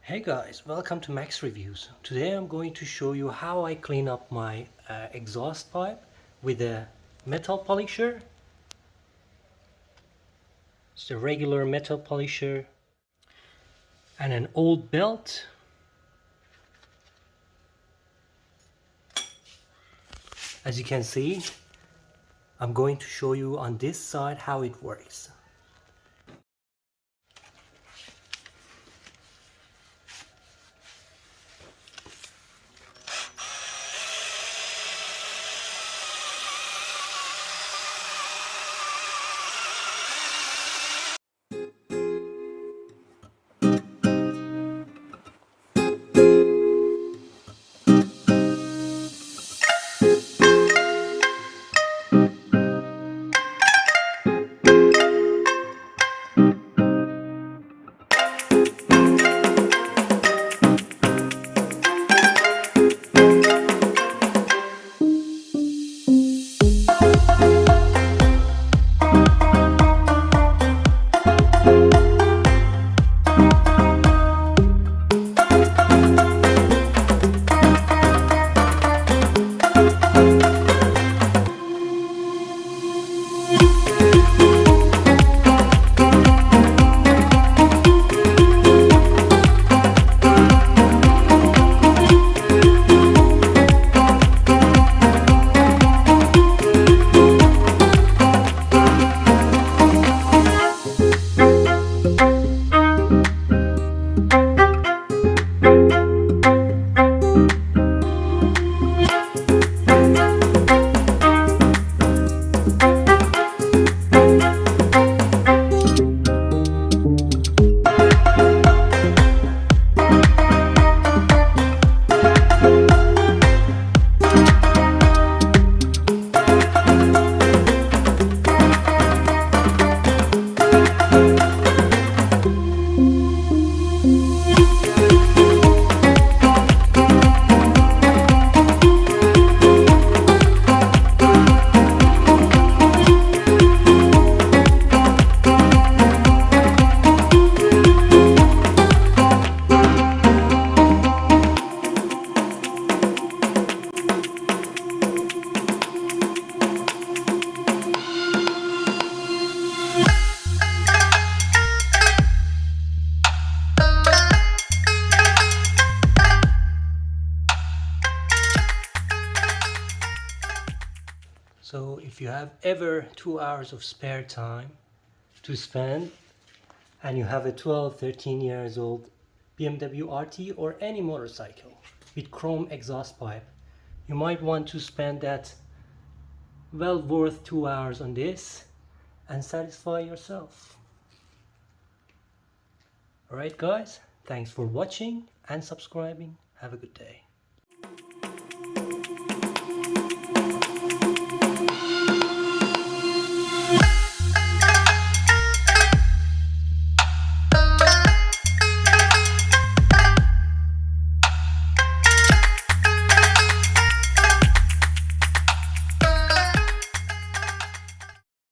Hey guys, welcome to Max Reviews. Today I'm going to show you how I clean up my exhaust pipe with a metal polisher. It's a regular metal polisher and an old belt. As you can see, I'm going to show you on this side how it works. So if you have ever 2 hours of spare time to spend and you have a 12-13 years old BMW RT or any motorcycle with chrome exhaust pipe, you might want to spend that well worth 2 hours on this and satisfy yourself. Alright guys, thanks for watching and subscribing. Have a good day.